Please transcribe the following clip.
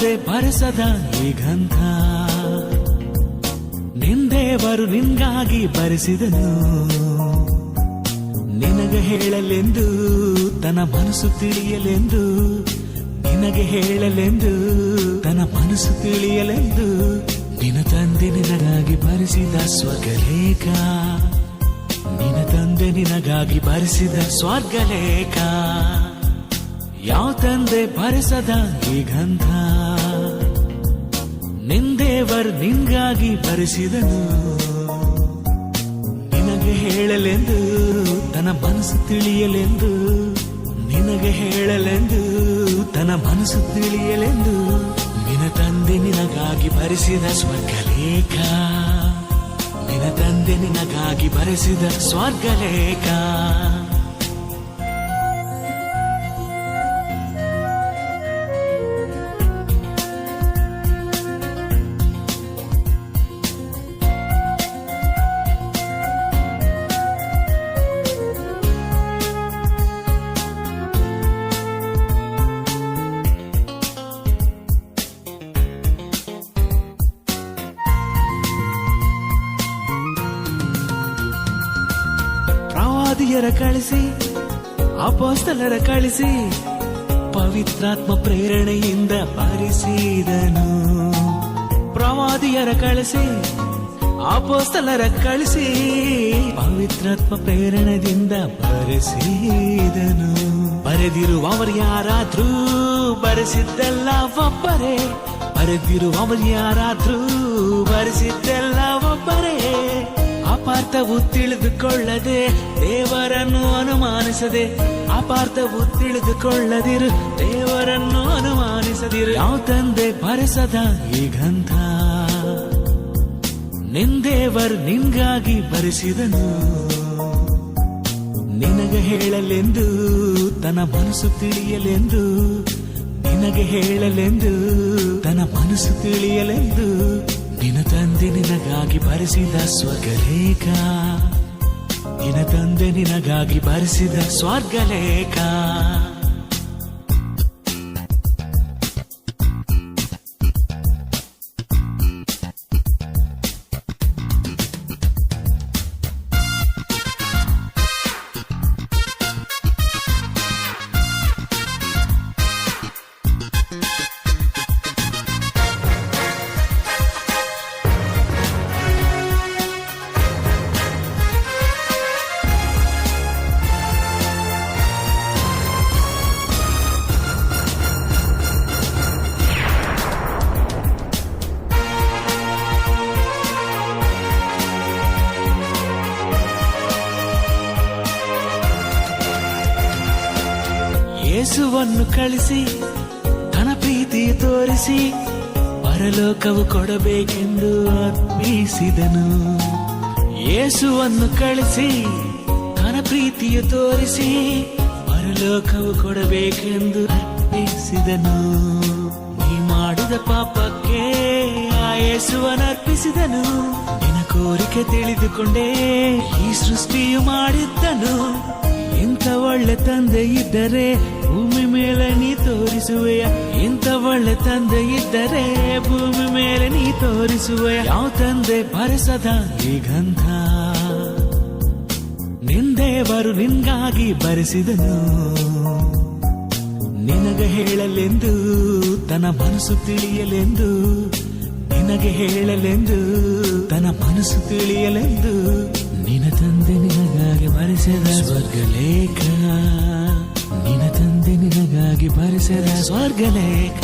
ತಂದೆ ಬರೆಸದ ಈ ಗ್ರಂಥ ನಿಂದೇವರು ನಿನ್ಗಾಗಿ ಬರೆಸಿದನು. ನಿನಗೆ ಹೇಳಲೆಂದು ತನ್ನ ಮನಸ್ಸು ತಿಳಿಯಲೆಂದು, ನಿನಗೆ ಹೇಳಲೆಂದು ತನ್ನ ಮನಸ್ಸು ತಿಳಿಯಲೆಂದು ನಿನ್ನ ತಂದೆ ನಿನಗಾಗಿ ಬರೆಸಿದ ಸ್ವರ್ಗಲೇಖ. ನಿನ್ನ ತಂದೆ ನಿನಗಾಗಿ ಬರೆಸಿದ ಸ್ವರ್ಗಲೇಖ. ಯಾವ ತಂದೆ ಬರೆಸದ ಈ ಗ್ರಂಥ ನಿಂದೇವರು ನಿನ್ಗಾಗಿ ಬರೆಸಿದನು. ನಿನಗೆ ಹೇಳಲೆಂದು ತನ್ನ ಮನಸ್ಸು ತಿಳಿಯಲೆಂದು, ನಿನಗೆ ಹೇಳಲೆಂದು ತನ್ನ ಮನಸ್ಸು ತಿಳಿಯಲೆಂದು ನಿನ್ನ ತಂದೆ ನಿನಗಾಗಿ ಬರೆಸಿದ ಸ್ವರ್ಗಲೇಖ. ನಿನ್ನ ತಂದೆ ನಿನಗಾಗಿ ಬರೆಸಿದ ಸ್ವರ್ಗಲೇಖ. ಪ್ರವಾದಿಯರ ಕಳಿಸಿ, ಅಪೊಸ್ತಲರ ಕಳಿಸಿ, ಪವಿತ್ರಾತ್ಮ ಪ್ರೇರಣೆಯಿಂದ ಬರೆಸಿದನು. ಪ್ರವಾದಿಯರ ಕಳಿಸಿ, ಅಪೊಸ್ತಲರ ಕಳಿಸಿ, ಪವಿತ್ರಾತ್ಮ ಪ್ರೇರಣೆಯಿಂದ ಬರೆಸಿದನು. ಬರೆದಿರುವವರು ಯಾರಾದ್ರೂ ಬರೆಸಿದ್ದೆಲ್ಲ ಒಬ್ಬರೇ, ಬರೆದಿರುವವರು ಯಾರಾದ್ರೂ ಬರೆಸಿದ್ದೆಲ್ಲ ಒಬ್ಬರೇ. ಅಪಾರ್ಥವು ತಿಳಿದುಕೊಳ್ಳದೆ ದೇವರನ್ನು ಅನುಮಾನಿಸದೆ, ಅಪಾರ್ಥವು ತಿಳಿದುಕೊಳ್ಳದಿರು ದೇವರನ್ನು ಅನುಮಾನಿಸದಿರು. ಯಾವ ತಂದೆ ಬರೆಸದ ಈ ಗ್ರಂಥ ನಿಂದೇವರು ನಿನ್ಗಾಗಿ ಬರೆಸಿದನು. ನಿನಗೆ ಹೇಳಲೆಂದು ತನ್ನ ಮನಸ್ಸು ತಿಳಿಯಲೆಂದು, ನಿನಗೆ ಹೇಳಲೆಂದು ತನ್ನ ಮನಸ್ಸು ತಿಳಿಯಲೆಂದು ನಿನ್ನ ತಂದೆ ನಿನಗಾಗಿ ಬರೆಸಿದ ಸ್ವರ್ಗಲೇಖ. ನಿನ್ನ ತಂದೆ ನಿನಗಾಗಿ ಬರೆಸಿದ ಸ್ವರ್ಗಲೇಖ. ಯೇಸುವನ್ನು ಕಳಿಸಿ ತನ್ನ ಪ್ರೀತಿ ತೋರಿಸಿ ಪರಲೋಕವು ಕೊಡಬೇಕೆಂದು ಅರ್ಪಿಸಿದನು. ಯೇಸುವನ್ನು ಕಳಿಸಿ ತನ್ನ ಪ್ರೀತಿಯು ತೋರಿಸಿ ಪರಲೋಕವು ಕೊಡಬೇಕೆಂದು ಅರ್ಪಿಸಿದನು. ನೀ ಮಾಡಿದ ಪಾಪಕ್ಕೆ ಆ ಯೇಸುವನ್ನು ಅರ್ಪಿಸಿದನು. ನಿನ್ನ ಕೋರಿಕೆ ತಿಳಿದುಕೊಂಡೇ ಈ ಸೃಷ್ಟಿಯು ಮಾಡಿದ್ದನು. ಇಂಥ ಒಳ್ಳೆ ತಂದೆ ಇದ್ದರೆ ಭೂಮಿ ಮೇಲೆ ನೀ ತೋರಿಸುವೆಯ, ಇಂಥ ಒಳ್ಳೆ ತಂದೆ ಇದ್ದರೆ ಭೂಮಿ ಮೇಲೆ ನೀ ತೋರಿಸುವೆಯ. ಯಾವ ತಂದೆ ಬರೆಸದ ಈ ಗ್ರಂಥ ನಿಂದೇವರು ನಿನ್ಗಾಗಿ ಬರೆಸಿದನು. ನಿನಗೆ ಹೇಳಲೆಂದು ತನ್ನ ಮನಸ್ಸು ತಿಳಿಯಲೆಂದು, ನಿನಗೆ ಹೇಳಲೆಂದು ತನ್ನ ಮನಸ್ಸು ತಿಳಿಯಲೆಂದು ನಿನ್ನ ತಂದೆ ನಿನಗಾಗಿ ಬರೆಸಿದ ಸ್ವರ್ಗಲೇಖ. ನಿನ್ನ ತಂದೆ ನಿನಗಾಗಿ ಬರೆಸಿದ ಸ್ವರ್ಗಲೇಖ.